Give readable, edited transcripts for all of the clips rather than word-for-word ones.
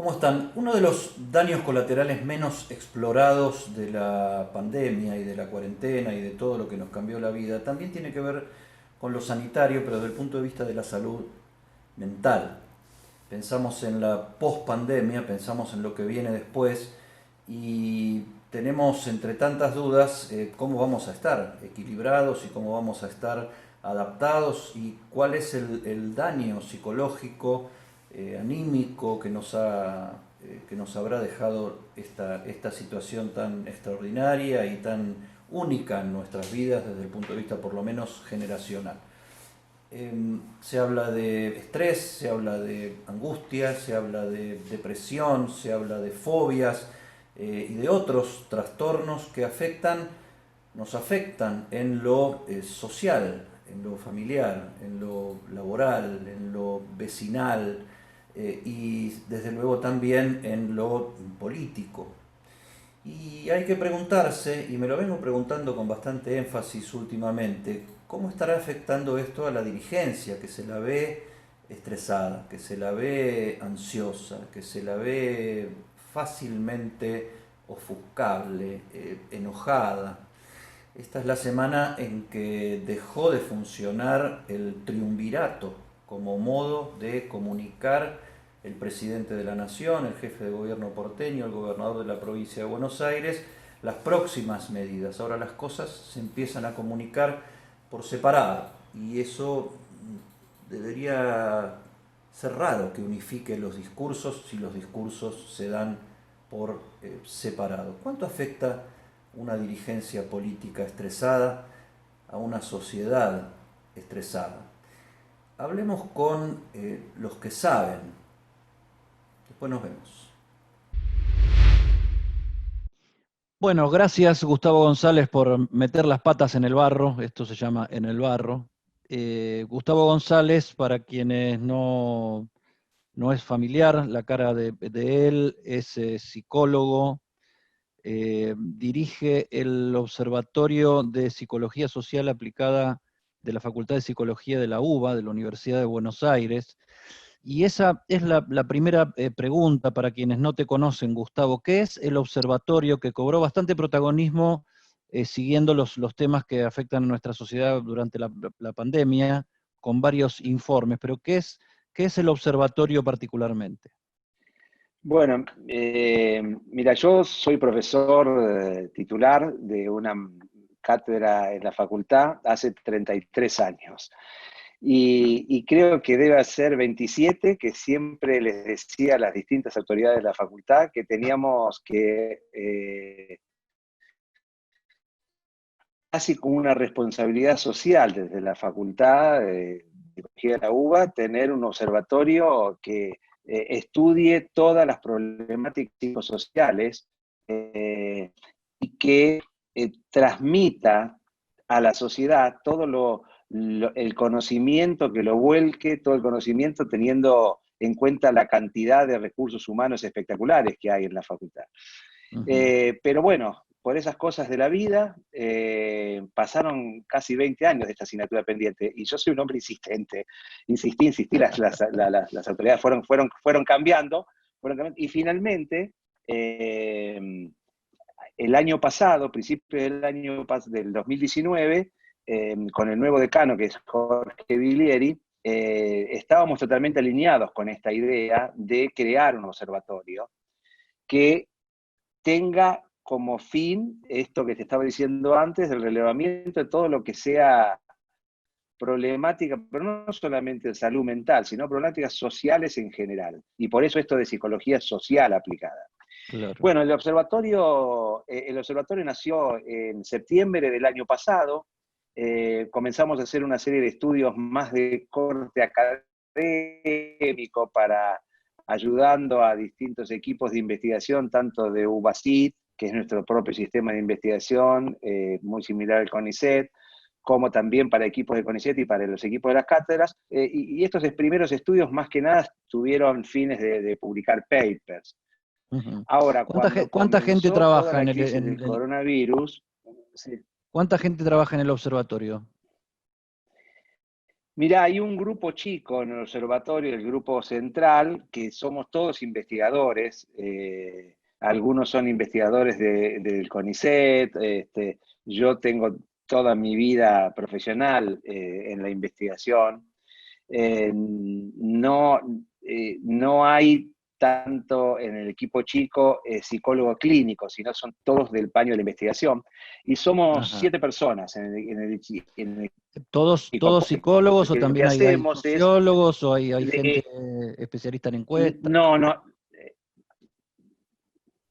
¿Cómo están? Uno de los daños colaterales menos explorados de la pandemia y de la cuarentena y de todo lo que nos cambió la vida también tiene que ver con lo sanitario, pero desde el punto de vista de la salud mental. Pensamos en la post-pandemia, pensamos en lo que viene después y tenemos entre tantas dudas cómo vamos a estar equilibrados y cómo vamos a estar adaptados y cuál es el daño psicológico, anímico que nos habrá dejado esta situación tan extraordinaria y tan única en nuestras vidas desde el punto de vista por lo menos generacional. Se habla de estrés, se habla de angustia, se habla de depresión, se habla de fobias y de otros trastornos que nos afectan en lo social, en lo familiar, en lo laboral, en lo vecinal y desde luego también en lo político. Y hay que preguntarse, y me lo vengo preguntando con bastante énfasis últimamente, ¿cómo estará afectando esto a la dirigencia, que se la ve estresada, que se la ve ansiosa, que se la ve fácilmente ofuscable, enojada? Esta es la semana en que dejó de funcionar el triunvirato como modo de comunicar el presidente de la Nación, el jefe de gobierno porteño, el gobernador de la provincia de Buenos Aires, las próximas medidas. Ahora las cosas se empiezan a comunicar por separado y eso debería ser raro que unifique los discursos si los discursos se dan por separado. ¿Cuánto afecta una dirigencia política estresada a una sociedad estresada? Hablemos con los que saben. Después nos vemos. Bueno, gracias Gustavo González por meter las patas en el barro, esto se llama En el barro. Gustavo González, para quienes no es familiar, la cara de él es psicólogo, dirige el Observatorio de Psicología Social Aplicada de la Facultad de Psicología de la UBA, de la Universidad de Buenos Aires. Y esa es la primera pregunta para quienes no te conocen, Gustavo. ¿Qué es el observatorio que cobró bastante protagonismo siguiendo los temas que afectan a nuestra sociedad durante la pandemia, con varios informes? Pero qué es el observatorio particularmente? Bueno, mira, yo soy profesor titular de una cátedra en la facultad hace 33 años. Y creo que debe ser 27, que siempre les decía a las distintas autoridades de la facultad que teníamos que, casi como una responsabilidad social desde la facultad de Psicología de la UBA, tener un observatorio que estudie todas las problemáticas psicosociales y que transmita a la sociedad todo el conocimiento, que lo vuelque, todo el conocimiento teniendo en cuenta la cantidad de recursos humanos espectaculares que hay en la facultad. Pero bueno, por esas cosas de la vida, pasaron casi 20 años de esta asignatura pendiente, y yo soy un hombre insistente, insistí, las autoridades fueron cambiando, y finalmente, el año pasado, principio del 2019, con el nuevo decano, que es Jorge Viglieri, estábamos totalmente alineados con esta idea de crear un observatorio que tenga como fin esto que te estaba diciendo antes, el relevamiento de todo lo que sea problemática, pero no solamente de salud mental, sino problemáticas sociales en general. Y por eso esto de psicología social aplicada. Claro. Bueno, el observatorio nació en septiembre del año pasado. Comenzamos a hacer una serie de estudios más de corte académico para ayudando a distintos equipos de investigación, tanto de UBASIT, que es nuestro propio sistema de investigación, muy similar al CONICET, como también para equipos de CONICET y para los equipos de las cátedras. Y estos primeros estudios, más que nada, tuvieron fines de publicar papers. Ahora, cuando ¿Cuánta gente comenzó toda trabaja la crisis del coronavirus, sí, cuánta gente trabaja en el observatorio? Mirá, hay un grupo chico en el observatorio, el grupo central, que somos todos investigadores. Algunos son investigadores del CONICET. Yo tengo toda mi vida profesional en la investigación. No hay tanto en el equipo chico psicólogo clínico, sino son todos del paño de la investigación. Y somos Ajá. 7 personas en el ¿Todos psicólogos o porque lo que también hay hacemos es, sociólogos o hay gente de, especialista en encuestas? no, no,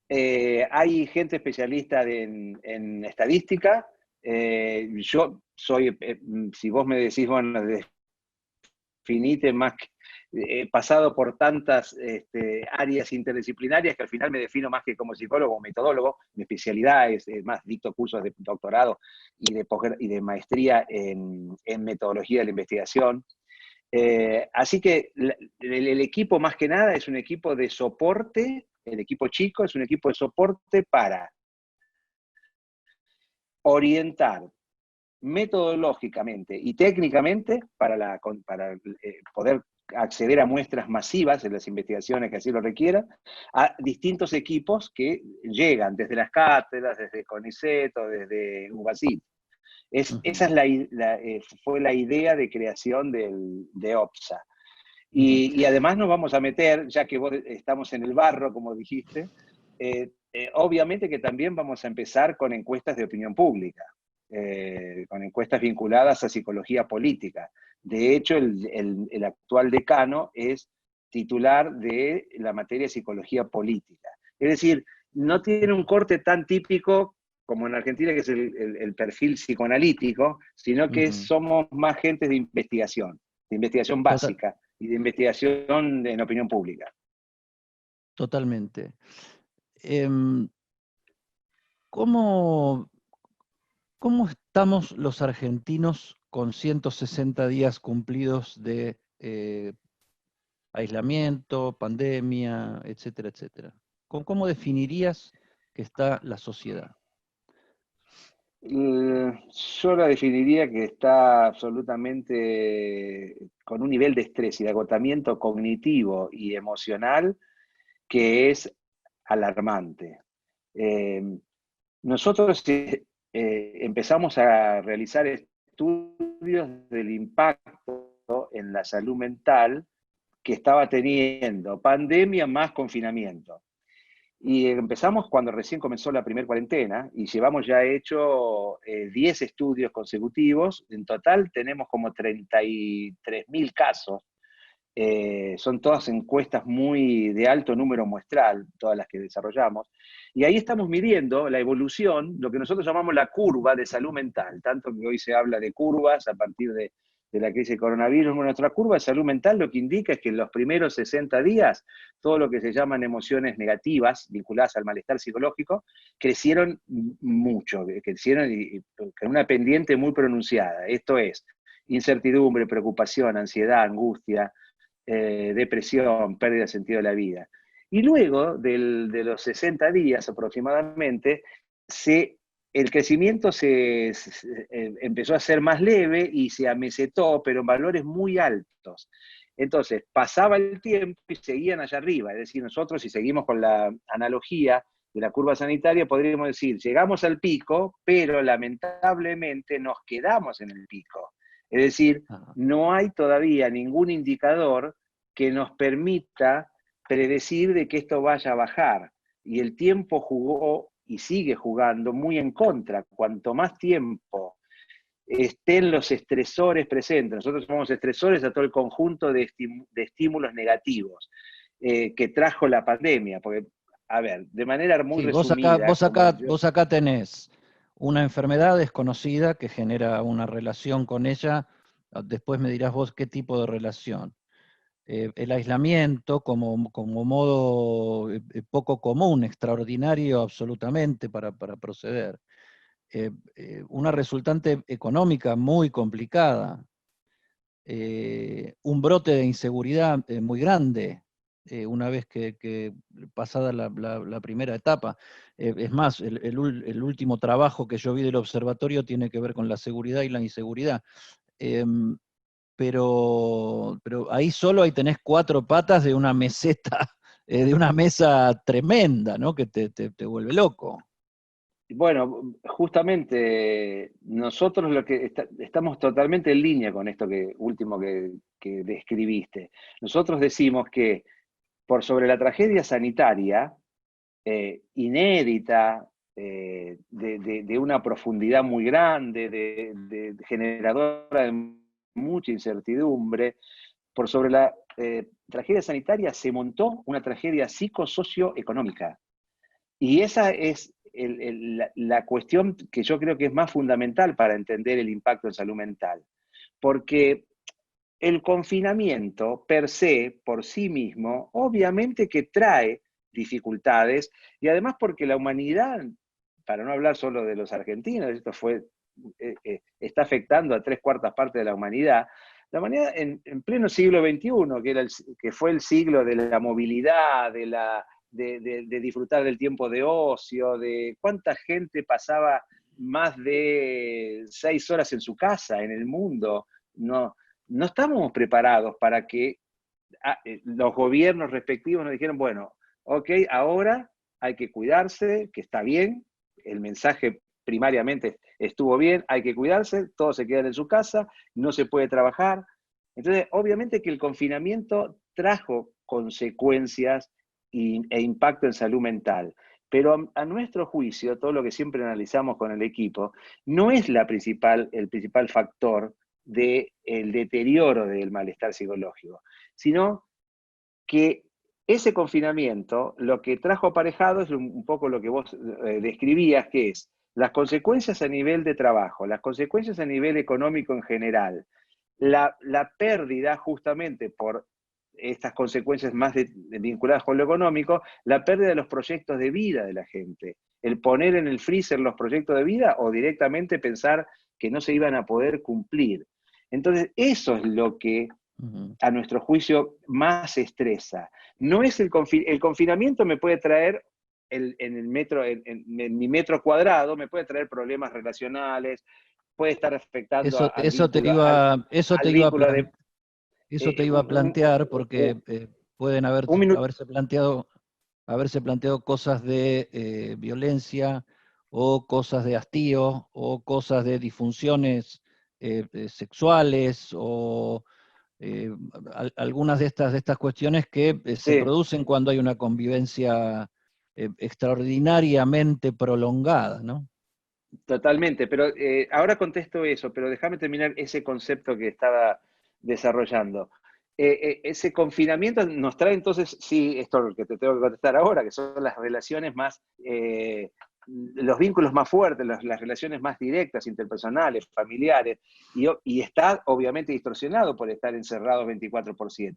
hay gente especialista en estadística. Yo soy, si vos me decís, bueno, definite más, he pasado por tantas áreas interdisciplinarias que al final me defino más que como psicólogo o metodólogo. Mi especialidad es más, dicto cursos de doctorado y de maestría en metodología de la investigación. Así que el equipo más que nada es un equipo de soporte, el equipo chico es un equipo de soporte para orientar metodológicamente y técnicamente para poder acceder a muestras masivas en las investigaciones que así lo requieran, a distintos equipos que llegan desde las cátedras, desde CONICET o desde UBASIT. Esa es fue la idea de creación de OPSA. Y además nos vamos a meter, ya que estamos en el barro, como dijiste, obviamente que también vamos a empezar con encuestas de opinión pública, con encuestas vinculadas a psicología política. De hecho, el actual decano es titular de la materia de psicología política. Es decir, no tiene un corte tan típico como en Argentina, que es el perfil psicoanalítico, sino que somos más gente de investigación Total- básica y de investigación en opinión pública. Totalmente. Em, ¿Cómo, cómo estamos los argentinos con 160 días cumplidos de aislamiento, pandemia, etcétera, etcétera? ¿Cómo definirías que está la sociedad? Yo la definiría que está absolutamente con un nivel de estrés y de agotamiento cognitivo y emocional que es alarmante. Eh, Nosotros empezamos a realizar estudios del impacto en la salud mental que estaba teniendo pandemia más confinamiento. Y empezamos cuando recién comenzó la primera cuarentena y llevamos ya hecho 10 estudios consecutivos. En total tenemos como 33.000 casos. Son todas encuestas muy de alto número muestral, todas las que desarrollamos. Y ahí estamos midiendo la evolución, lo que nosotros llamamos la curva de salud mental, tanto que hoy se habla de curvas a partir de la crisis del coronavirus. Bueno, nuestra curva de salud mental lo que indica es que en los primeros 60 días, todo lo que se llaman emociones negativas vinculadas al malestar psicológico, crecieron mucho, crecieron con una pendiente muy pronunciada. Esto es incertidumbre, preocupación, ansiedad, angustia, depresión, pérdida de sentido de la vida. Y luego de los 60 días aproximadamente, el crecimiento empezó a ser más leve y se amesetó, pero en valores muy altos. Entonces, pasaba el tiempo y seguían allá arriba. Es decir, nosotros, si seguimos con la analogía de la curva sanitaria, podríamos decir, llegamos al pico, pero lamentablemente nos quedamos en el pico. Es decir, Ajá. no hay todavía ningún indicador que nos permita predecir de que esto vaya a bajar. Y el tiempo jugó y sigue jugando muy en contra. Cuanto más tiempo estén los estresores presentes, nosotros llamamos estresores a todo el conjunto de estímulos negativos que trajo la pandemia, porque, a ver, de manera muy Sí, vos acá, resumida, como yo... vos acá tenés una enfermedad desconocida que genera una relación con ella. Después me dirás vos qué tipo de relación. El aislamiento como modo poco común, extraordinario absolutamente para proceder. Una resultante económica muy complicada. Un brote de inseguridad muy grande, una vez que pasada la primera etapa. Es más, el último trabajo que yo vi del observatorio tiene que ver con la seguridad y la inseguridad. pero ahí solo ahí tenés 4 patas de una meseta, de una mesa tremenda, ¿no? Que te vuelve loco. Bueno, justamente nosotros lo que estamos totalmente en línea con esto último que describiste. Nosotros decimos que por sobre la tragedia sanitaria, inédita, de una profundidad muy grande, generadora de mucha incertidumbre, por sobre la tragedia sanitaria se montó una tragedia psicosocioeconómica. Y esa es la cuestión que yo creo que es más fundamental para entender el impacto en salud mental. Porque el confinamiento per se, por sí mismo, obviamente que trae dificultades, y además porque la humanidad, para no hablar solo de los argentinos, esto está afectando a 3/4 partes de la humanidad en pleno siglo XXI, que fue el siglo de la movilidad, de disfrutar del tiempo de ocio, de cuánta gente pasaba más de 6 horas en su casa, en el mundo. No estamos preparados para que los gobiernos respectivos nos dijeran, bueno, ok, ahora hay que cuidarse, que está bien, el mensaje primariamente estuvo bien, hay que cuidarse, todos se quedan en su casa, no se puede trabajar. Entonces, obviamente que el confinamiento trajo consecuencias e impacto en salud mental. Pero a nuestro juicio, todo lo que siempre analizamos con el equipo, no es el principal factor del deterioro del malestar psicológico, sino que ese confinamiento lo que trajo aparejado es un poco lo que vos describías, que es las consecuencias a nivel de trabajo, las consecuencias a nivel económico en general, la pérdida justamente por estas consecuencias más vinculadas con lo económico, la pérdida de los proyectos de vida de la gente, el poner en el freezer los proyectos de vida o directamente pensar que no se iban a poder cumplir. Entonces, eso es lo que a nuestro juicio más estresa. No es el confinamiento me puede traer en mi metro cuadrado, me puede traer problemas relacionales, puede estar afectando Eso te al vínculo de... eso te iba a plantear, porque pueden un minuto. haberse planteado cosas de violencia, o cosas de hastío, o cosas de disfunciones sexuales, o algunas de estas cuestiones que se Sí, producen cuando hay una convivencia extraordinariamente prolongada, ¿no? totalmente, pero ahora contesto eso, pero déjame terminar ese concepto que estaba desarrollando. Ese confinamiento nos trae entonces, sí, esto es lo que te tengo que contestar ahora, que son las relaciones más, los vínculos más fuertes, las relaciones más directas, interpersonales, familiares, y está obviamente distorsionado por estar encerrados 24/7.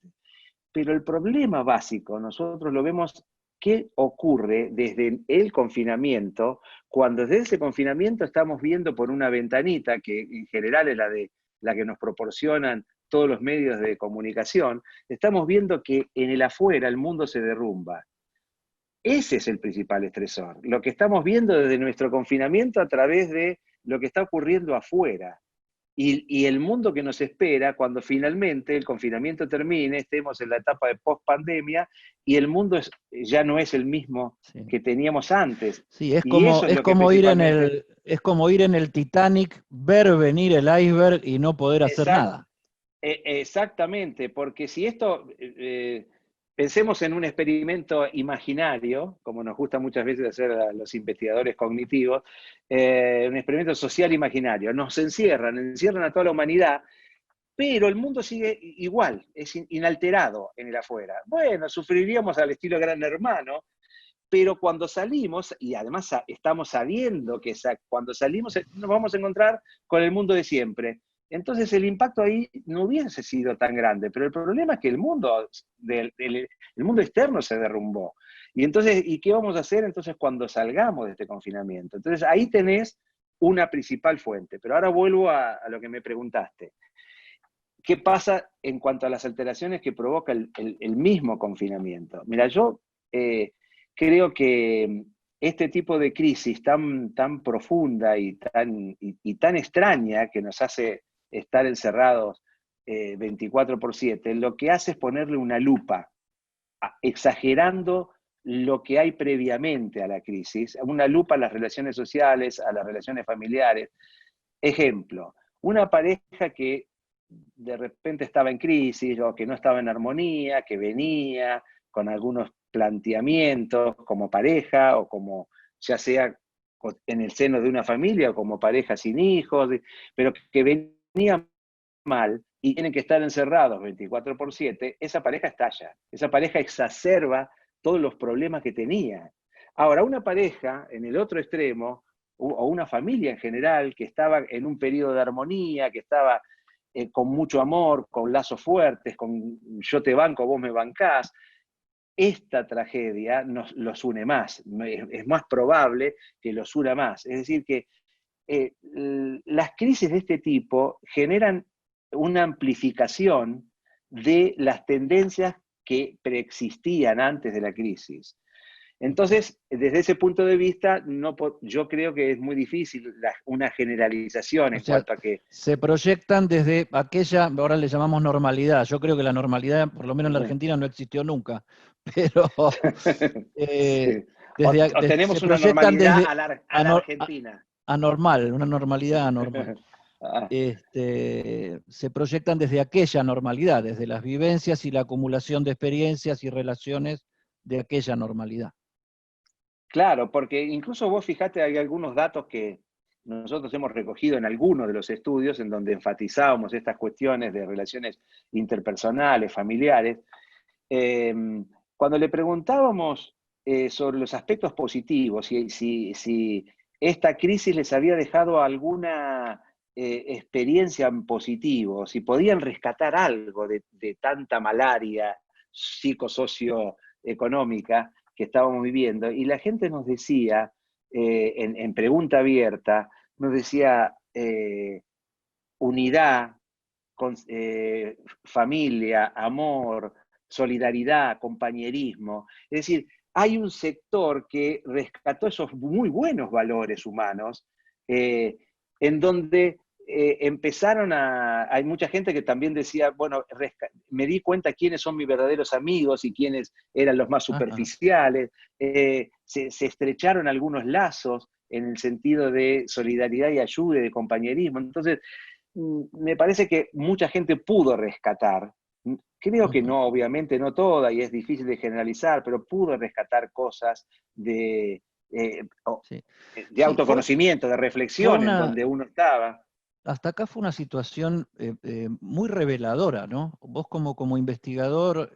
Pero el problema básico, nosotros lo vemos qué ocurre desde el confinamiento, cuando desde ese confinamiento estamos viendo por una ventanita, que en general es la que nos proporcionan todos los medios de comunicación, estamos viendo que en el afuera el mundo se derrumba. Ese es el principal estresor, lo que estamos viendo desde nuestro confinamiento a través de lo que está ocurriendo afuera. Y el mundo que nos espera cuando finalmente el confinamiento termine, estemos en la etapa de post-pandemia y el mundo ya no es el mismo Sí. que teníamos antes. Sí, Y eso es lo que principalmente... es como ir en el Titanic, ver venir el iceberg y no poder hacer nada. Exactamente, porque si esto, pensemos en un experimento imaginario, como nos gusta muchas veces hacer a los investigadores cognitivos, un experimento social imaginario, nos encierran a toda la humanidad, pero el mundo sigue igual, es inalterado en el afuera. Bueno, sufriríamos al estilo Gran Hermano, pero cuando salimos, y además estamos sabiendo que cuando salimos nos vamos a encontrar con el mundo de siempre. Entonces el impacto ahí no hubiese sido tan grande, pero el problema es que el mundo externo se derrumbó. Y entonces, ¿y qué vamos a hacer entonces cuando salgamos de este confinamiento? Entonces ahí tenés una principal fuente. Pero ahora vuelvo a lo que me preguntaste. ¿Qué pasa en cuanto a las alteraciones que provoca el mismo confinamiento? Mira, yo creo que este tipo de crisis tan profunda y tan extraña que nos hace estar encerrados 24/7, lo que hace es ponerle una lupa, exagerando lo que hay previamente a la crisis, una lupa a las relaciones sociales, a las relaciones familiares. Ejemplo, una pareja que de repente estaba en crisis o que no estaba en armonía, que venía con algunos planteamientos como pareja o como ya sea en el seno de una familia o como pareja sin hijos, pero que venía mal y tienen que estar encerrados 24/7, esa pareja estalla, esa pareja exacerba todos los problemas que tenía. Ahora, una pareja en el otro extremo, o una familia en general, que estaba en un periodo de armonía, que estaba con mucho amor, con lazos fuertes, con yo te banco, vos me bancás, esta tragedia los une más, es más probable que los una más. Es decir, que las crisis de este tipo generan una amplificación de las tendencias que preexistían antes de la crisis. Entonces, desde ese punto de vista, yo creo que es muy difícil una generalización O en sea, cuanto a que... se proyectan desde aquella, ahora le llamamos normalidad. Yo creo que la normalidad, por lo menos en la Argentina, no existió nunca. Pero Sí. se Tenemos una proyectan normalidad desde a la Argentina. anormal, una normalidad anormal. Ah, Se proyectan desde aquella normalidad, desde las vivencias y la acumulación de experiencias y relaciones de aquella normalidad. claro, porque incluso vos fijate, hay algunos datos que nosotros hemos recogido en algunos de los estudios en donde enfatizábamos estas cuestiones de relaciones interpersonales, familiares. Eh, Cuando le preguntábamos sobre los aspectos positivos, si esta crisis les había dejado alguna experiencia en positivo, si podían rescatar algo de tanta malaria psicosocioeconómica que estábamos viviendo, y la gente nos decía, en pregunta abierta, nos decía unidad, familia, amor, solidaridad, compañerismo. Es decir, hay un sector que rescató esos muy buenos valores humanos, en donde empezaron hay mucha gente que también decía, bueno, me di cuenta quiénes son mis verdaderos amigos y quiénes eran los más Ajá. superficiales, se estrecharon algunos lazos en el sentido de solidaridad y ayuda y de compañerismo. Entonces, me parece que mucha gente pudo rescatar, creo que Ujú. no, obviamente no toda, y es difícil de generalizar, pero pudo rescatar cosas eh, Sí. de Sí, autoconocimiento, de fue reflexión en una, donde uno estaba. hasta acá fue una situación muy reveladora, ¿no? Vos como investigador,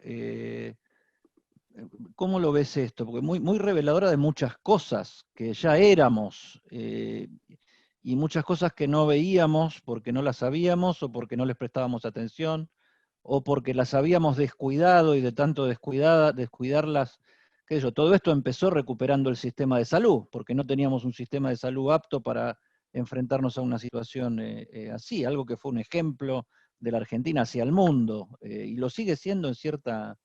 ¿cómo lo ves esto? Porque muy reveladora de muchas cosas que ya éramos y muchas cosas que no veíamos porque no las sabíamos o porque no les prestábamos atención o porque las habíamos descuidado y de tanto descuidarlas, qué sé yo, todo esto empezó recuperando el sistema de salud, porque no teníamos un sistema de salud apto para enfrentarnos a una situación así, algo que fue un ejemplo de la Argentina hacia el mundo, y lo sigue siendo en cierta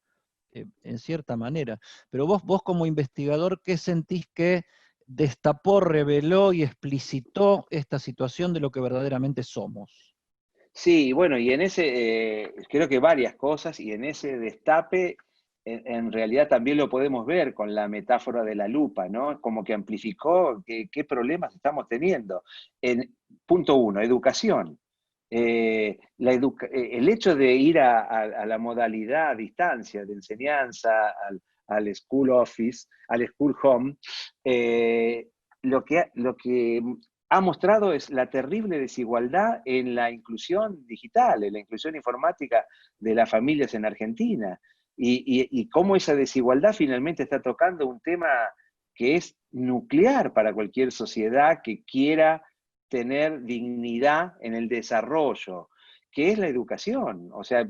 manera. Pero vos como investigador, ¿qué sentís que destapó, reveló y explicitó esta situación de lo que verdaderamente somos? Sí, bueno, y en ese, creo que varias cosas, y en ese destape, en realidad también lo podemos ver con la metáfora de la lupa, ¿no? Como que amplificó qué problemas estamos teniendo. Punto uno, educación. El hecho de ir a la modalidad a distancia de enseñanza, al school office, al school home, lo que ha mostrado es la terrible desigualdad en la inclusión digital, en la inclusión informática de las familias en Argentina, y cómo esa desigualdad finalmente está tocando un tema que es nuclear para cualquier sociedad que quiera tener dignidad en el desarrollo, que es la educación. O sea,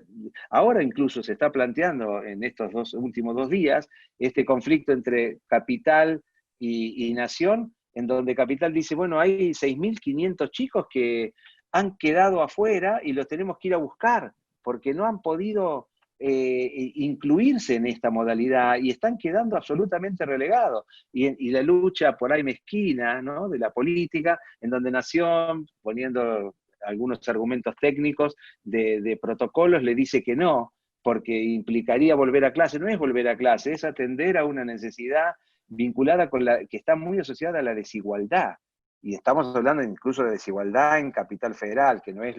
ahora incluso se está planteando en estos últimos 2 días este conflicto entre capital y nación, en donde Capital dice, bueno, hay 6.500 chicos que han quedado afuera y los tenemos que ir a buscar, porque no han podido incluirse en esta modalidad y están quedando absolutamente relegados. Y la lucha por ahí mezquina, ¿no?, de la política, en donde Nación, poniendo algunos argumentos técnicos de protocolos, le dice que no, porque implicaría volver a clase. No es volver a clase, es atender a una necesidad vinculada con que está muy asociada a la desigualdad. Y estamos hablando incluso de desigualdad en Capital Federal, que no es,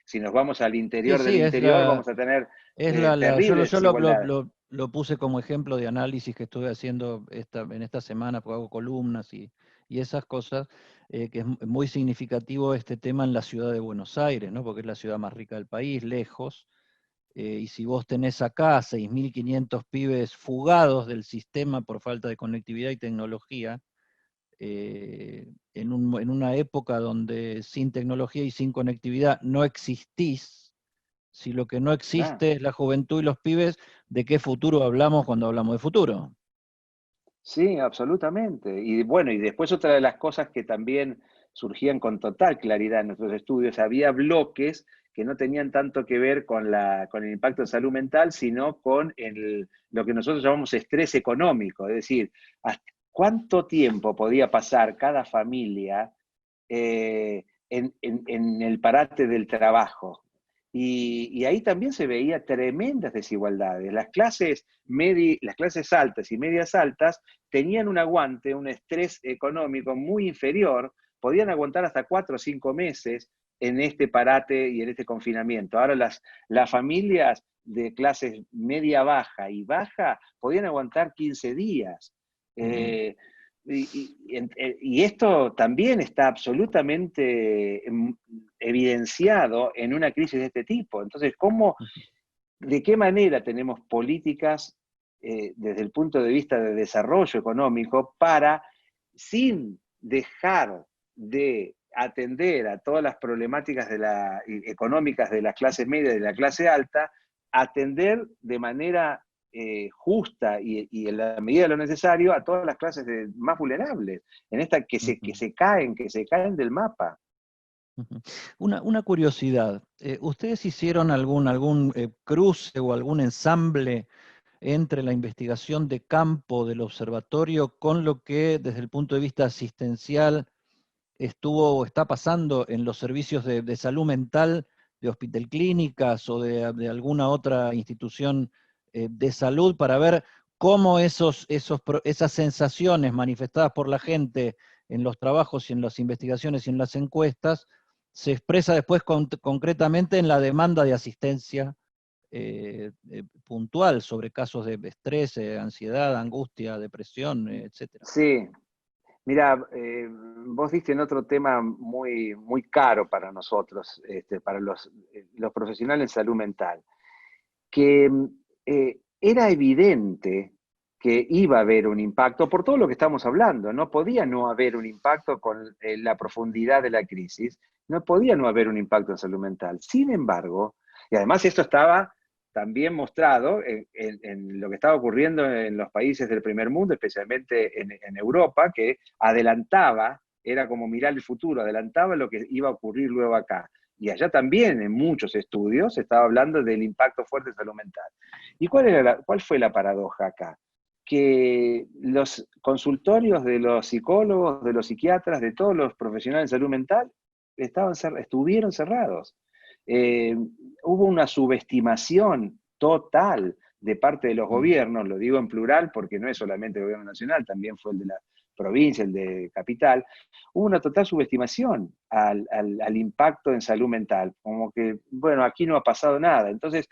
si nos vamos al Sí, interior del sí, interior, vamos a tener yo, terribles desigualdades. lo puse como ejemplo de análisis que estuve haciendo en esta semana, porque hago columnas y esas cosas, que es muy significativo este tema en la ciudad de Buenos Aires, ¿no? Porque es la ciudad más rica del país, lejos, y si vos tenés acá 6.500 pibes fugados del sistema por falta de conectividad y tecnología, en una época donde sin tecnología y sin conectividad no existís, si lo que no Claro. existe es la juventud y los pibes, ¿de qué futuro hablamos cuando hablamos de futuro? Sí, absolutamente. Y bueno, y después otra de las cosas que también surgían con total claridad en nuestros estudios, había bloques que no tenían tanto que ver con el impacto en salud mental, sino con lo que nosotros llamamos estrés económico, es decir, cuánto tiempo podía pasar cada familia en el parate del trabajo. Y ahí también se veía tremendas desigualdades. Las clases altas y medias altas tenían un aguante, un estrés económico muy inferior, podían aguantar hasta 4 o 5 meses en este parate y en este confinamiento. Ahora las familias de clases media baja y baja podían aguantar 15 días. Eh, y esto también está absolutamente evidenciado en una crisis de este tipo. Entonces, ¿de qué manera tenemos políticas desde el punto de vista de desarrollo económico para, sin dejar de atender a todas las problemáticas económicas de las clases medias y de la clase alta, atender de manera justa y en la medida de lo necesario a todas las clases más vulnerables, en esta que se caen del mapa? Ujú. Una curiosidad, ¿ustedes hicieron algún cruce o algún ensamble entre la investigación de campo del observatorio con lo que desde el punto de vista asistencial estuvo o está pasando en los servicios de salud mental de hospital clínicas o de alguna otra institución de salud para ver cómo esas sensaciones manifestadas por la gente en los trabajos y en las investigaciones y en las encuestas se expresa después concretamente en la demanda de asistencia puntual sobre casos de estrés, ansiedad, angustia, depresión, etcétera? Sí, mira, vos diste en otro tema muy, muy caro para nosotros, para los profesionales en salud mental, que era evidente que iba a haber un impacto por todo lo que estamos hablando. No podía no haber un impacto con la profundidad de la crisis, no podía no haber un impacto en salud mental. Sin embargo, y además esto estaba también mostrado en lo que estaba ocurriendo en los países del primer mundo, especialmente en Europa, que adelantaba, era como mirar el futuro, adelantaba lo que iba a ocurrir luego acá. Y allá también, en muchos estudios, se estaba hablando del impacto fuerte en salud mental. ¿Y cuál fue la paradoja acá? Que los consultorios de los psicólogos, de los psiquiatras, de todos los profesionales de salud mental, estuvieron cerrados. Eh, Hubo una subestimación total de parte de los gobiernos, lo digo en plural porque no es solamente el gobierno nacional, también fue el de la provincia, el de capital. Hubo una total subestimación al impacto en salud mental, como que, bueno, aquí no ha pasado nada. Entonces,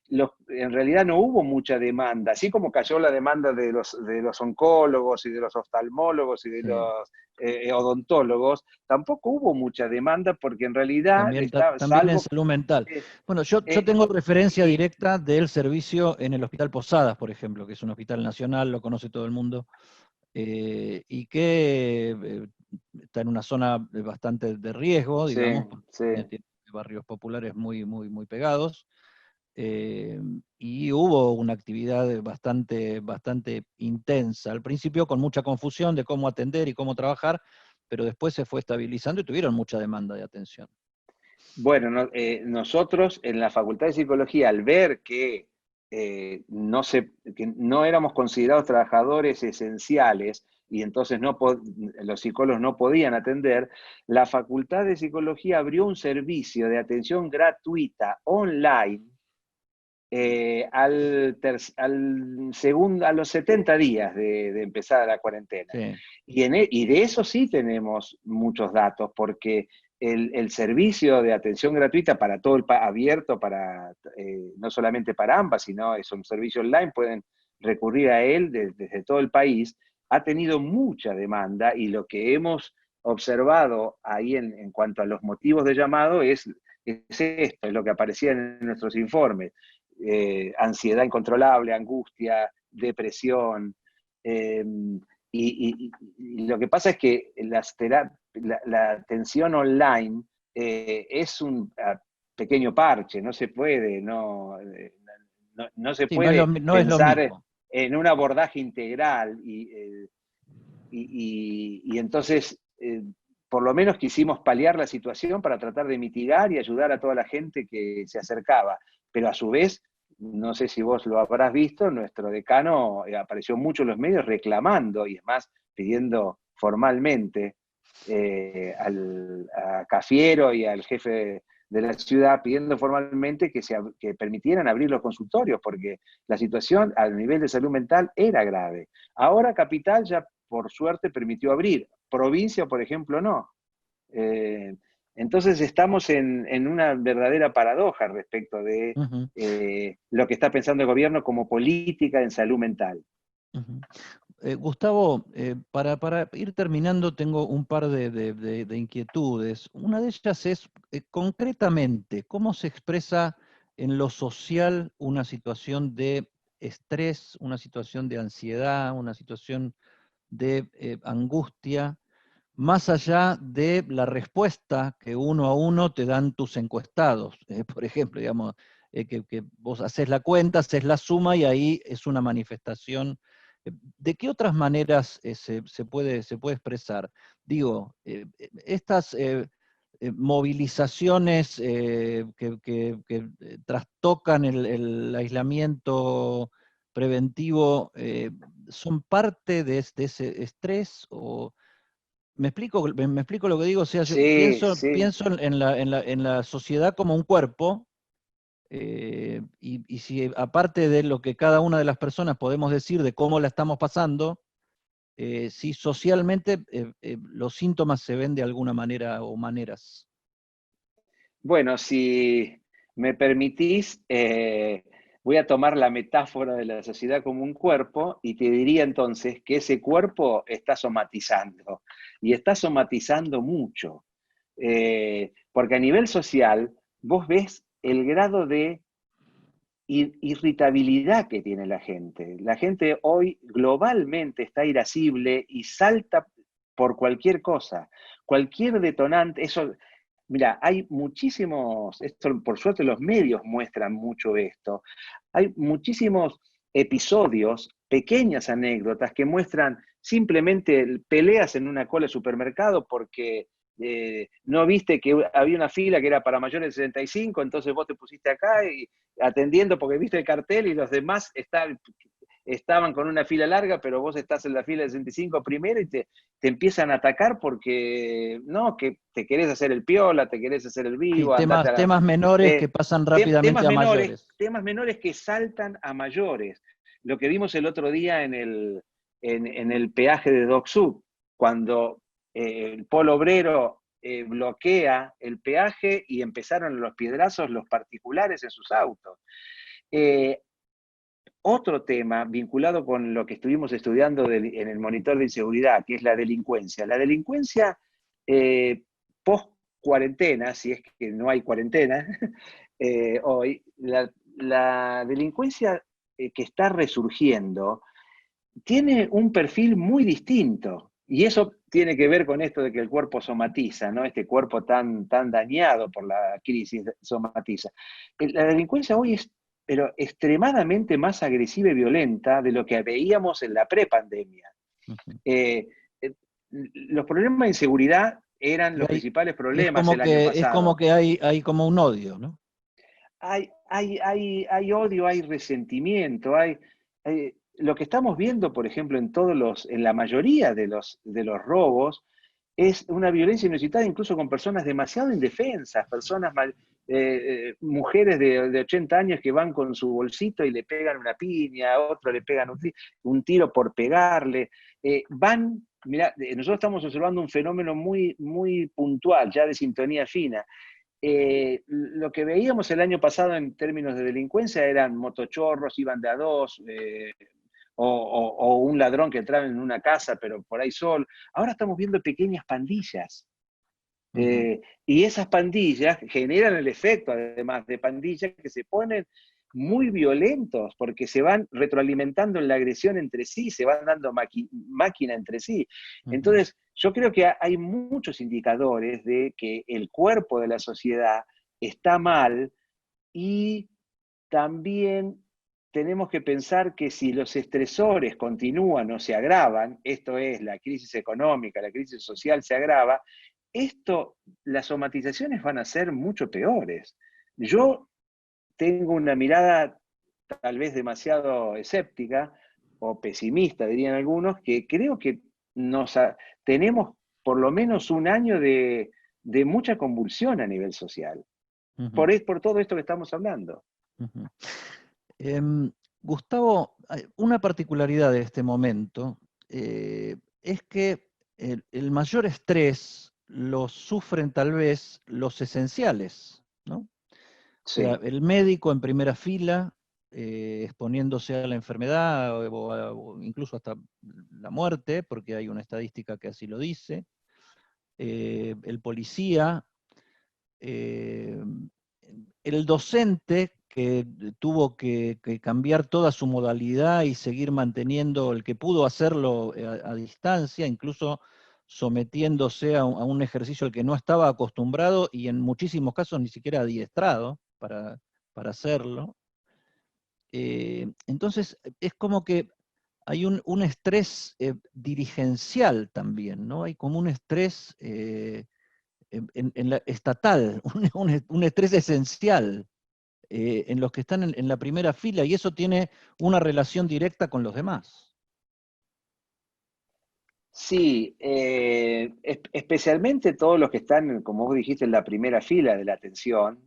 en realidad no hubo mucha demanda, así como cayó la demanda de los oncólogos y de los oftalmólogos y de Sí. los odontólogos, tampoco hubo mucha demanda porque en realidad También en salud mental. eh, Bueno, yo eh, tengo referencia y- directa del servicio en el Hospital Posadas, por ejemplo, que es un hospital nacional, lo conoce todo el mundo, y que está en una zona bastante de riesgo, sí, digamos, porque sí. tiene barrios populares muy pegados, y hubo una actividad bastante intensa. Al principio con mucha confusión de cómo atender y cómo trabajar, pero después se fue estabilizando y tuvieron mucha demanda de atención. Bueno, nosotros en la Facultad de Psicología, al ver que no éramos considerados trabajadores esenciales y entonces los psicólogos no podían atender, la Facultad de Psicología abrió un servicio de atención gratuita online a los 70 días de empezar la cuarentena. Sí. Y de eso sí tenemos muchos datos, porque el servicio de atención gratuita para todo abierto, no solamente para AMBA, sino es un servicio online, pueden recurrir a él desde todo el país, ha tenido mucha demanda, y lo que hemos observado ahí en cuanto a los motivos de llamado es esto, es lo que aparecía en nuestros informes. Ansiedad incontrolable, angustia, depresión. Y lo que pasa es que la atención online es un pequeño parche, no se puede, no se Sí, puede no es lo pensar mismo. en un abordaje integral. Y entonces, por lo menos quisimos paliar la situación para tratar de mitigar y ayudar a toda la gente que se acercaba. Pero a su vez, no sé si vos lo habrás visto, nuestro decano apareció mucho en los medios reclamando, y es más, pidiendo formalmente a Cafiero y al jefe de la ciudad, pidiendo formalmente que permitieran abrir los consultorios, porque la situación a nivel de salud mental era grave. Ahora Capital ya, por suerte, permitió abrir. Provincia, por ejemplo, no. Entonces estamos en una verdadera paradoja respecto de Ujú, lo que está pensando el gobierno como política en salud mental. ujú. Gustavo, para ir terminando, tengo un par de inquietudes. Una de ellas es, concretamente, ¿cómo se expresa en lo social una situación de estrés, una situación de ansiedad, una situación de angustia, más allá de la respuesta que uno a uno te dan tus encuestados? Por ejemplo, digamos, que vos haces la cuenta, haces la suma y ahí es una manifestación. ¿De qué otras maneras se puede expresar? Digo, estas movilizaciones que trastocan el aislamiento preventivo, ¿son parte de ese estrés? ¿O me explico lo que digo? O sea, yo Sí, pienso, sí. pienso en la sociedad como un cuerpo, y si aparte de lo que cada una de las personas podemos decir de cómo la estamos pasando, si socialmente los síntomas se ven de alguna manera o maneras. Bueno, si me permitís, voy a tomar la metáfora de la sociedad como un cuerpo, y te diría entonces que ese cuerpo está somatizando, y está somatizando mucho. Porque a nivel social vos ves el grado de irritabilidad que tiene la gente. La gente hoy globalmente está irascible y salta por cualquier cosa, cualquier detonante. Eso, mira, hay muchísimos, esto por suerte los medios muestran mucho esto, hay muchísimos episodios, pequeñas anécdotas que muestran simplemente peleas en una cola de supermercado porque no viste que había una fila que era para mayores de 65, entonces vos te pusiste acá y atendiendo porque viste el cartel, y los demás estaban con una fila larga, pero vos estás en la fila de 65 primero, y te empiezan a atacar porque, no, que te querés hacer el piola, te querés hacer el Sí, vivo, andate temas menores que eh, pasan rápidamente a mayores. temas menores que saltan a mayores. Lo que vimos el otro día en el peaje de Dock Sud, cuando el Polo Obrero bloquea el peaje y empezaron los piedrazos los particulares en sus autos. Eh, Otro tema vinculado con lo que estuvimos estudiando en el monitor de inseguridad, que es la delincuencia. La delincuencia post cuarentena, si es que no hay cuarentena hoy, la delincuencia que está resurgiendo tiene un perfil muy distinto. Y eso tiene que ver con esto de que el cuerpo somatiza, ¿no? Este cuerpo tan dañado por la crisis somatiza. La delincuencia hoy es, pero extremadamente más agresiva y violenta de lo que veíamos en la prepandemia. Ujú. Eh, eh, los problemas de inseguridad eran Y los principales problemas el año es como pasado. que hay como un odio, ¿no? Hay odio, hay resentimiento, lo que estamos viendo, por ejemplo, en la mayoría de los robos, es una violencia inusitada, incluso con personas demasiado indefensas, mujeres de 80 años que van con su bolsito y le pegan una piña, a otro le pegan un tiro por pegarle. Mirá, nosotros estamos observando un fenómeno muy, muy puntual, ya de sintonía fina. Lo que veíamos el año pasado en términos de delincuencia eran motochorros, iban de a dos, o un ladrón que entraba en una casa, pero por ahí solo. Ahora estamos viendo pequeñas pandillas. Y esas pandillas generan el efecto, además de pandillas, que se ponen muy violentos, porque se van retroalimentando en la agresión entre sí, se van dando máquina entre sí. Entonces, yo creo que hay muchos indicadores de que el cuerpo de la sociedad está mal, y también tenemos que pensar que si los estresores continúan o se agravan, esto es, la crisis económica, la crisis social se agrava, las somatizaciones van a ser mucho peores. Yo tengo una mirada tal vez demasiado escéptica o pesimista, dirían algunos, que creo que tenemos por lo menos un año de mucha convulsión a nivel social, por todo esto que estamos hablando. Gustavo, una particularidad de este momento es que el mayor estrés lo sufren tal vez los esenciales, ¿no? O sea, el médico en primera fila, exponiéndose a la enfermedad o incluso hasta la muerte, porque hay una estadística que así lo dice. El policía, el docente que tuvo que cambiar toda su modalidad y seguir manteniendo, el que pudo hacerlo a distancia, incluso sometiéndose a un ejercicio al que no estaba acostumbrado y en muchísimos casos ni siquiera adiestrado para hacerlo. Entonces, es como que hay un estrés dirigencial también, ¿no? Hay como un estrés en la estatal, un estrés esencial en los que están en la primera fila, y eso tiene una relación directa con los demás. Sí, especialmente todos los que están, como vos dijiste, en la primera fila de la atención,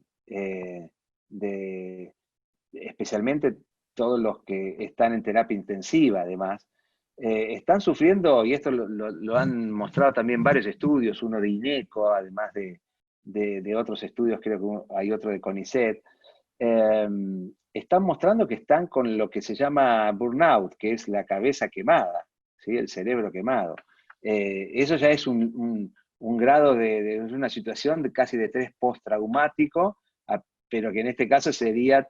especialmente todos los que están en terapia intensiva, además, están sufriendo, y esto lo han mostrado también varios estudios, uno de INECO, además de otros estudios, creo que hay otro de CONICET, están mostrando que están con lo que se llama burnout, que es la cabeza quemada, ¿sí? El cerebro quemado. Eso ya es un grado de una situación casi de estrés postraumático, pero que en este caso sería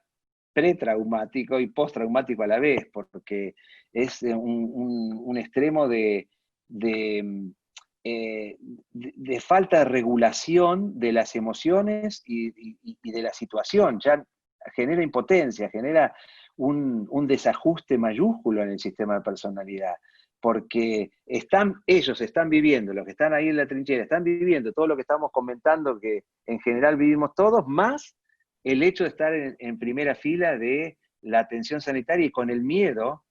pretraumático y postraumático a la vez, porque es un extremo de falta de regulación de las emociones y de la situación. Ya genera impotencia, genera un desajuste mayúsculo en el sistema de personalidad, porque ellos están viviendo, los que están ahí en la trinchera, están viviendo todo lo que estamos comentando, que en general vivimos todos, más el hecho de estar en primera fila de la atención sanitaria y con el miedo,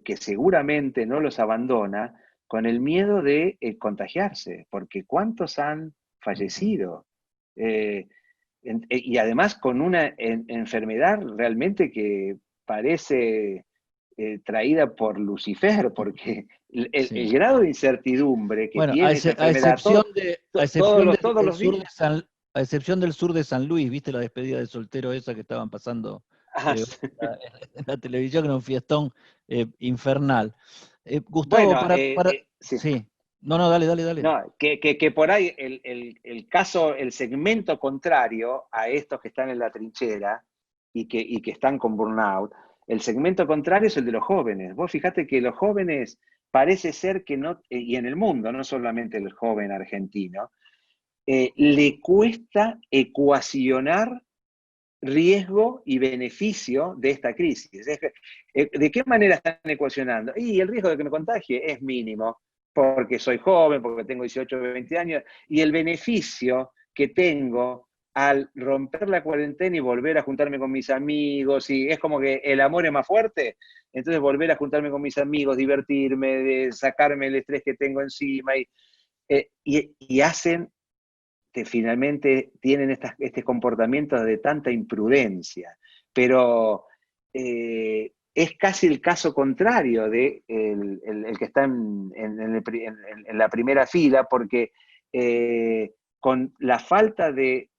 que seguramente no los abandona, con el miedo de contagiarse, porque ¿cuántos han fallecido? Y además con una enfermedad realmente que parece traída por Lucifer, porque el grado de incertidumbre que Bueno, tiene esa enfermedad, a excepción del sur de San Luis, ¿viste la despedida de soltero esa que estaban pasando en la televisión, que era un fiestón infernal? Gustavo, bueno, sí. Sí. No, dale. No, que por ahí el caso, el segmento contrario a estos que están en la trinchera y que están con burnout, el segmento contrario es el de los jóvenes. Vos fijate que los jóvenes parece ser que no, y en el mundo, no solamente el joven argentino, le cuesta ecuacionar riesgo y beneficio de esta crisis. ¿De qué manera están ecuacionando? Y el riesgo de que me contagie es mínimo, porque soy joven, porque tengo 18 o 20 años, y el beneficio que tengo al romper la cuarentena y volver a juntarme con mis amigos, y es como que el amor es más fuerte, entonces volver a juntarme con mis amigos, divertirme, de sacarme el estrés que tengo encima, y hacen que finalmente tienen este comportamiento de tanta imprudencia. Pero es casi el caso contrario de el que está en la primera fila, porque con la falta de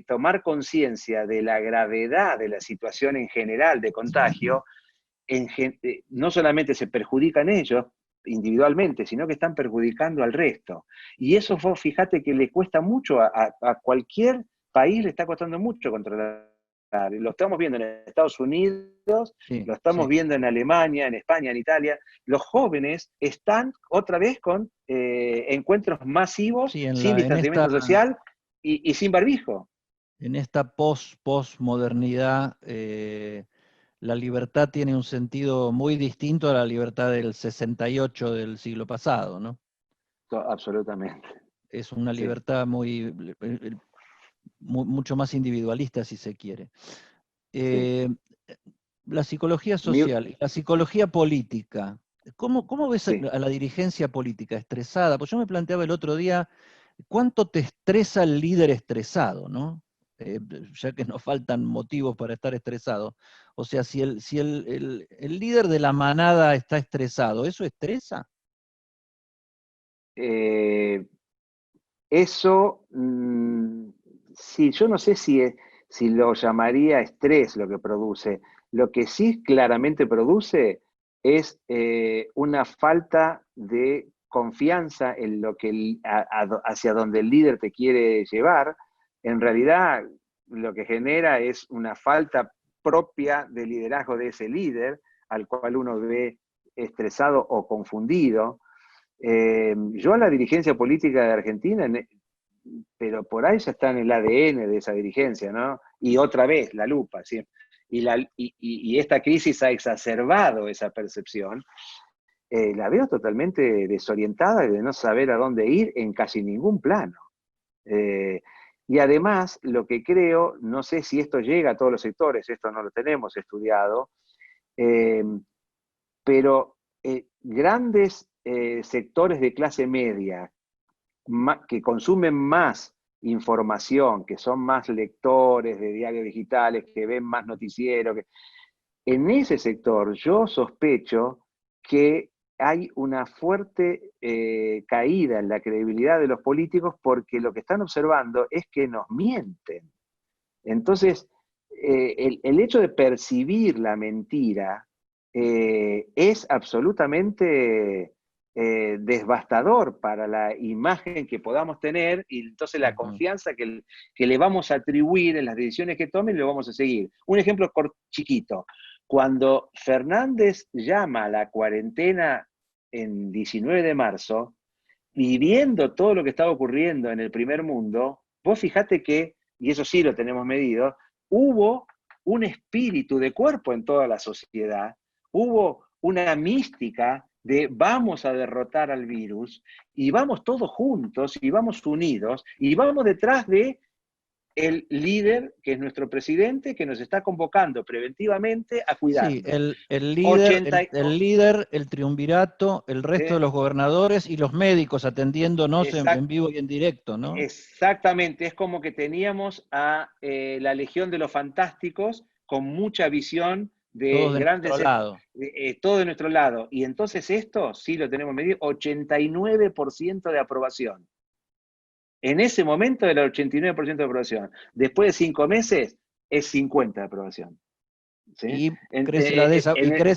tomar conciencia de la gravedad de la situación en general de contagio, no solamente se perjudican ellos individualmente, sino que están perjudicando al resto. Y eso, fíjate que le cuesta mucho a cualquier país, le está costando mucho controlar. Lo estamos viendo en Estados Unidos, Sí, lo estamos sí. viendo en Alemania, en España, en Italia. Los jóvenes están otra vez con encuentros masivos, Sí, sin distanciamiento social y sin barbijo. en esta postmodernidad, la libertad tiene un sentido muy distinto a la libertad del 68 del siglo pasado, ¿no? Absolutamente. Es una Sí, libertad mucho más individualista, si se quiere. sí. La psicología social y la psicología política, ¿cómo ves Sí. a la dirigencia política estresada? Pues yo me planteaba el otro día, ¿cuánto te estresa el líder estresado, ¿no? Ya que nos faltan motivos para estar estresado. O sea, si el líder de la manada está estresado, ¿eso estresa? Eso, sí, yo no sé si lo llamaría estrés lo que produce. Lo que sí claramente produce es una falta de confianza en lo que hacia donde el líder te quiere llevar. En realidad, lo que genera es una falta propia de liderazgo de ese líder, al cual uno ve estresado o confundido. Yo a la dirigencia política de Argentina, pero por ahí ya está en el ADN de esa dirigencia, ¿no? Y otra vez, la lupa, ¿sí? Y esta crisis ha exacerbado esa percepción. La veo totalmente desorientada y de no saber a dónde ir en casi ningún plano. Y además, lo que creo, no sé si esto llega a todos los sectores, esto no lo tenemos estudiado, eh, pero grandes sectores de clase media que consumen más información, que son más lectores de diarios digitales, que ven más noticieros, en ese sector yo sospecho que hay una fuerte caída en la credibilidad de los políticos, porque lo que están observando es que nos mienten. Entonces, el hecho de percibir la mentira es absolutamente devastador para la imagen que podamos tener, y entonces la confianza que le vamos a atribuir en las decisiones que tomen, lo vamos a seguir. Un ejemplo chiquito. Cuando Fernández llama a la cuarentena en 19 de marzo, y viendo todo lo que estaba ocurriendo en el primer mundo, vos fijate que, y eso sí lo tenemos medido, hubo un espíritu de cuerpo en toda la sociedad, hubo una mística de vamos a derrotar al virus, y vamos todos juntos, y vamos unidos, y vamos detrás de el líder, que es nuestro presidente, que nos está convocando preventivamente a Sí, cuidarnos. el 80, líder, el triunvirato, el resto de los gobernadores y los médicos atendiéndonos en vivo y en directo, ¿no? Exactamente, es como que teníamos a la Legión de los Fantásticos con mucha visión Todos de de nuestro grandes, lado. todo de nuestro lado. Y entonces esto sí lo tenemos medido, 89% de aprobación. En ese momento era el 89% de aprobación. Después de 5 meses es 50% de aprobación. ¿Sí? Y crece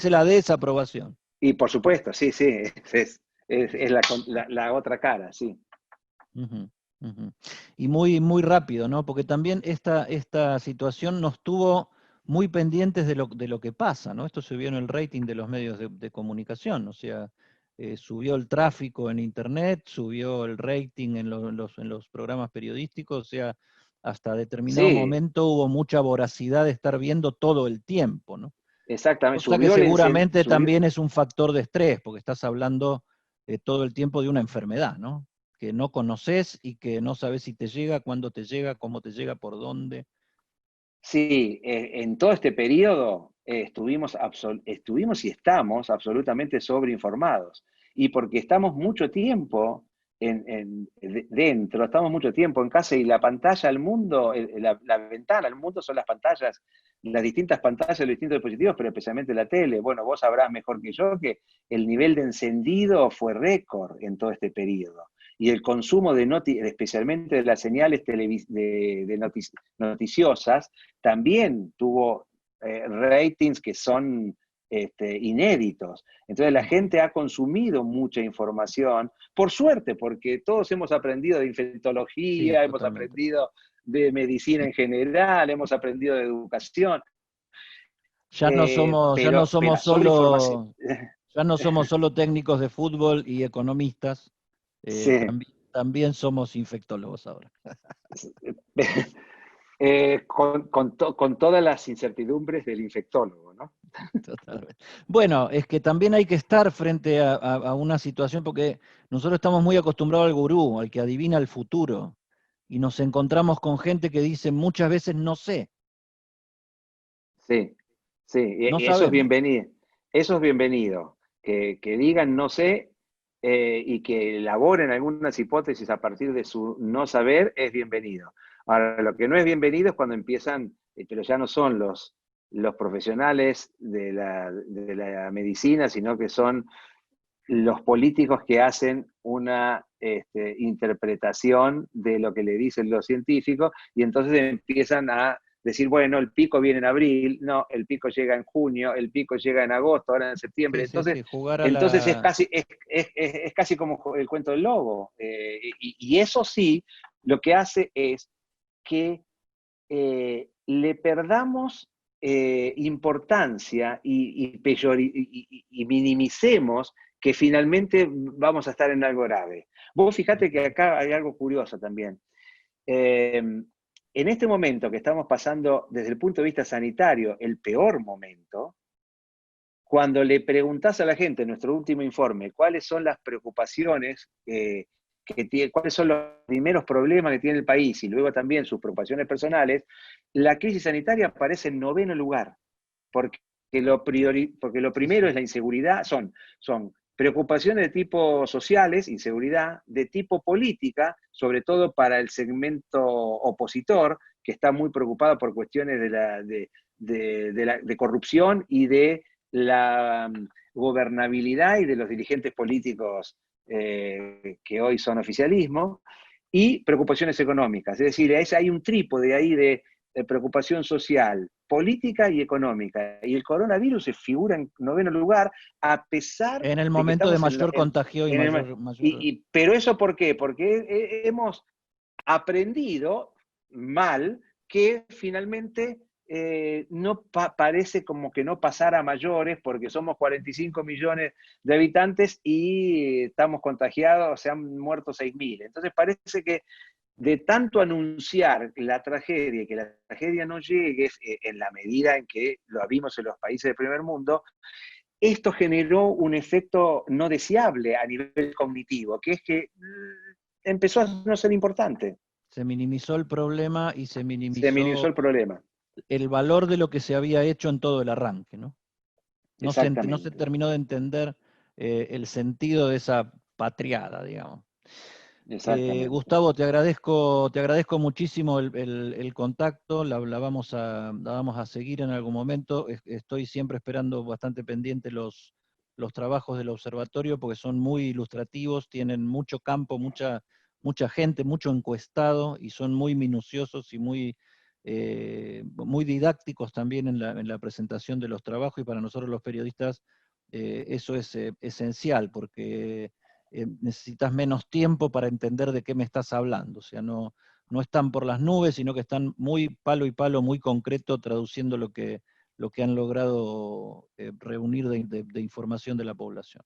la desaprobación. Y por supuesto, sí, es la otra cara, sí. Uh-huh, uh-huh. Y muy rápido, ¿no? Porque también esta situación nos tuvo muy pendientes de lo que pasa, ¿no? Esto se vio en el rating de los medios de comunicación, o sea, subió el tráfico en Internet, subió el rating en los programas periodísticos, o sea, hasta determinado Sí, momento hubo mucha voracidad de estar viendo todo el tiempo, ¿no? exactamente. Cosa que seguramente también es un factor de estrés, porque estás hablando todo el tiempo de una enfermedad, ¿no? que no conoces y que no sabes si te llega, cuándo te llega, cómo te llega, por dónde. Sí, en todo este periodo estuvimos y estamos absolutamente sobreinformados. Y porque estamos mucho tiempo dentro, estamos mucho tiempo en casa y la pantalla al mundo, la ventana al mundo son las pantallas, las distintas pantallas de los distintos dispositivos, pero especialmente la tele. Bueno, vos sabrás mejor que yo que el nivel de encendido fue récord en todo este periodo. Y el consumo especialmente de las señales noticiosas, también tuvo ratings que son inéditos. Entonces la gente ha consumido mucha información, por suerte, porque todos hemos aprendido de Sí, infectología, hemos totalmente. aprendido de medicina en general, hemos aprendido de educación, Ya no pero somos la sobreinformación, ya no somos solo técnicos de fútbol y economistas, sí, también somos infectólogos ahora. con todas las incertidumbres del infectólogo, ¿no? Totalmente. Bueno, es que también hay que estar frente a una situación, porque nosotros estamos muy acostumbrados al gurú, al que adivina el futuro, y nos encontramos con gente que dice muchas veces no sé, Sí, sí, no y eso es sabemos. bienvenido. Eso es bienvenido. Que digan no sé y que elaboren algunas hipótesis a partir de su no saber es bienvenido. Ahora, lo que no es bienvenido es cuando empiezan, pero ya no son los profesionales de la medicina, sino que son los políticos que hacen una interpretación de lo que le dicen los científicos y entonces empiezan a decir, bueno, el pico viene en abril, no, el pico llega en junio, el pico llega en agosto, ahora en septiembre. Sí, sí, Entonces, sí, jugar a entonces la... es casi como el cuento del lobo. Y eso sí, lo que hace es que le perdamos importancia y minimicemos que finalmente vamos a estar en algo grave. Vos fíjate que acá hay algo curioso también. En este momento que estamos pasando desde el punto de vista sanitario, el peor momento, cuando le preguntás a la gente en nuestro último informe cuáles son las preocupaciones cuáles son los primeros problemas que tiene el país y luego también sus preocupaciones personales, la crisis sanitaria aparece en noveno lugar, porque porque lo Sí, primero sí. es la inseguridad, son preocupaciones de tipo sociales, inseguridad, de tipo política, sobre todo para el segmento opositor, que está muy preocupado por cuestiones de corrupción y de la gobernabilidad y de los dirigentes políticos que hoy son oficialismo, y preocupaciones económicas. Es decir, hay un trípode ahí de preocupación social, política y económica. Y el coronavirus se figura en noveno lugar, a pesar En el de que momento de estamos mayor contagio y mayor... pero eso ¿por qué? Porque hemos aprendido mal que finalmente no parece como que no pasara a mayores porque somos 45 millones de habitantes y estamos contagiados, se han muerto 6.000. Entonces parece que de tanto anunciar la tragedia y que la tragedia no llegue en la medida en que lo vimos en los países del primer mundo, esto generó un efecto no deseable a nivel cognitivo, que es que empezó a no ser importante. Se minimizó el problema y se Se minimizó minimizó el problema. el valor de lo que se había hecho en todo el arranque, ¿no? No se Exactamente. terminó de entender el sentido de esa patriada, digamos. Exactamente. Gustavo, te agradezco muchísimo el contacto, la vamos a seguir en algún momento. Estoy siempre esperando bastante pendiente los trabajos del observatorio porque son muy ilustrativos, tienen mucho campo, mucha gente, mucho encuestado y son muy minuciosos y muy didácticos también en la presentación de los trabajos, y para nosotros los periodistas eso es esencial porque necesitas menos tiempo para entender de qué me estás hablando. O sea, no están por las nubes, sino que están muy palo y palo, muy concreto, traduciendo lo que han logrado reunir de información de la población.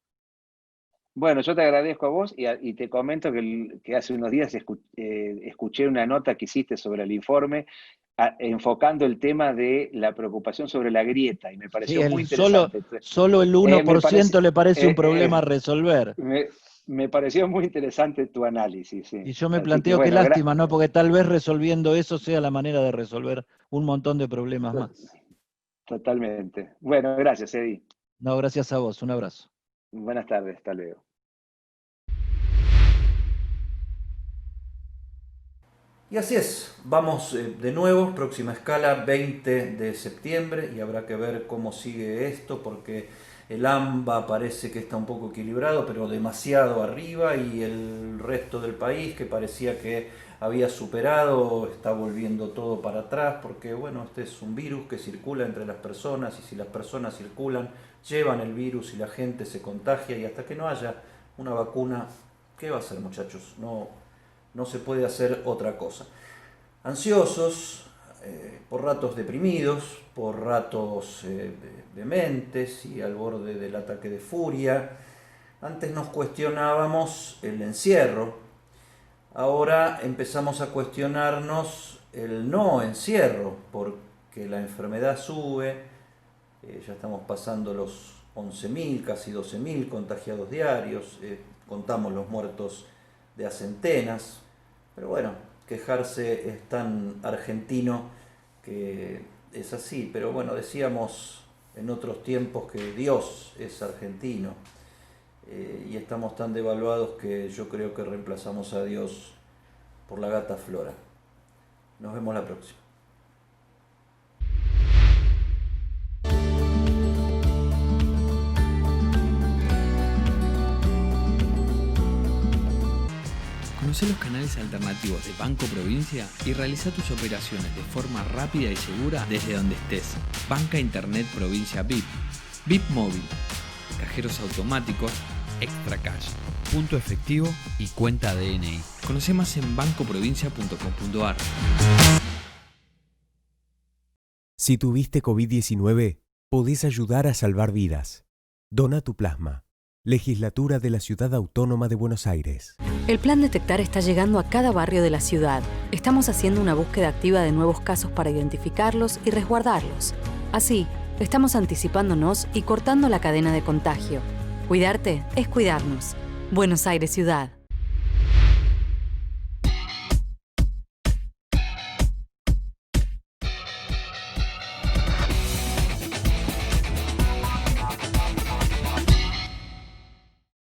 Bueno, yo te agradezco a vos y te comento que hace unos días escuché una nota que hiciste sobre el informe enfocando el tema de la preocupación sobre la grieta y me Sí, pareció muy solo, interesante. solo el Me 1% parece, le parece un eh, problema a resolver. Me pareció muy interesante tu análisis. Sí. Y yo me Así planteo qué bueno, lástima, ¿no? Porque tal vez resolviendo eso sea la manera de resolver un montón de problemas más. totalmente. Bueno, gracias, Eddie. No, gracias a vos. Un abrazo. Buenas tardes, hasta luego. Y así es, vamos de nuevo, próxima escala 20 de septiembre y habrá que ver cómo sigue esto porque el AMBA parece que está un poco equilibrado pero demasiado arriba y el resto del país que parecía que había superado está volviendo todo para atrás porque bueno, este es un virus que circula entre las personas y si las personas circulan llevan el virus y la gente se contagia y hasta que no haya una vacuna, ¿qué va a hacer muchachos? No se puede hacer otra cosa. Ansiosos, por ratos deprimidos, por ratos dementes y al borde del ataque de furia. Antes nos cuestionábamos el encierro, ahora empezamos a cuestionarnos el no encierro, porque la enfermedad sube, ya estamos pasando los 11.000, casi 12.000 contagiados diarios, contamos los muertos de a centenas. Pero bueno, quejarse es tan argentino que es así. Pero bueno, decíamos en otros tiempos que Dios es argentino y estamos tan devaluados que yo creo que reemplazamos a Dios por la gata Flora. Nos vemos la próxima. Conoce los canales alternativos de Banco Provincia y realiza tus operaciones de forma rápida y segura desde donde estés. Banca Internet Provincia VIP, VIP Móvil, cajeros automáticos, Extra Cash, punto efectivo y cuenta DNI. Conoce más en bancoprovincia.com.ar. Si tuviste COVID-19, podés ayudar a salvar vidas. Dona tu plasma. Legislatura de la Ciudad Autónoma de Buenos Aires. El Plan Detectar está llegando a cada barrio de la ciudad. Estamos haciendo una búsqueda activa de nuevos casos para identificarlos y resguardarlos. Así, estamos anticipándonos y cortando la cadena de contagio. Cuidarte es cuidarnos. Buenos Aires Ciudad.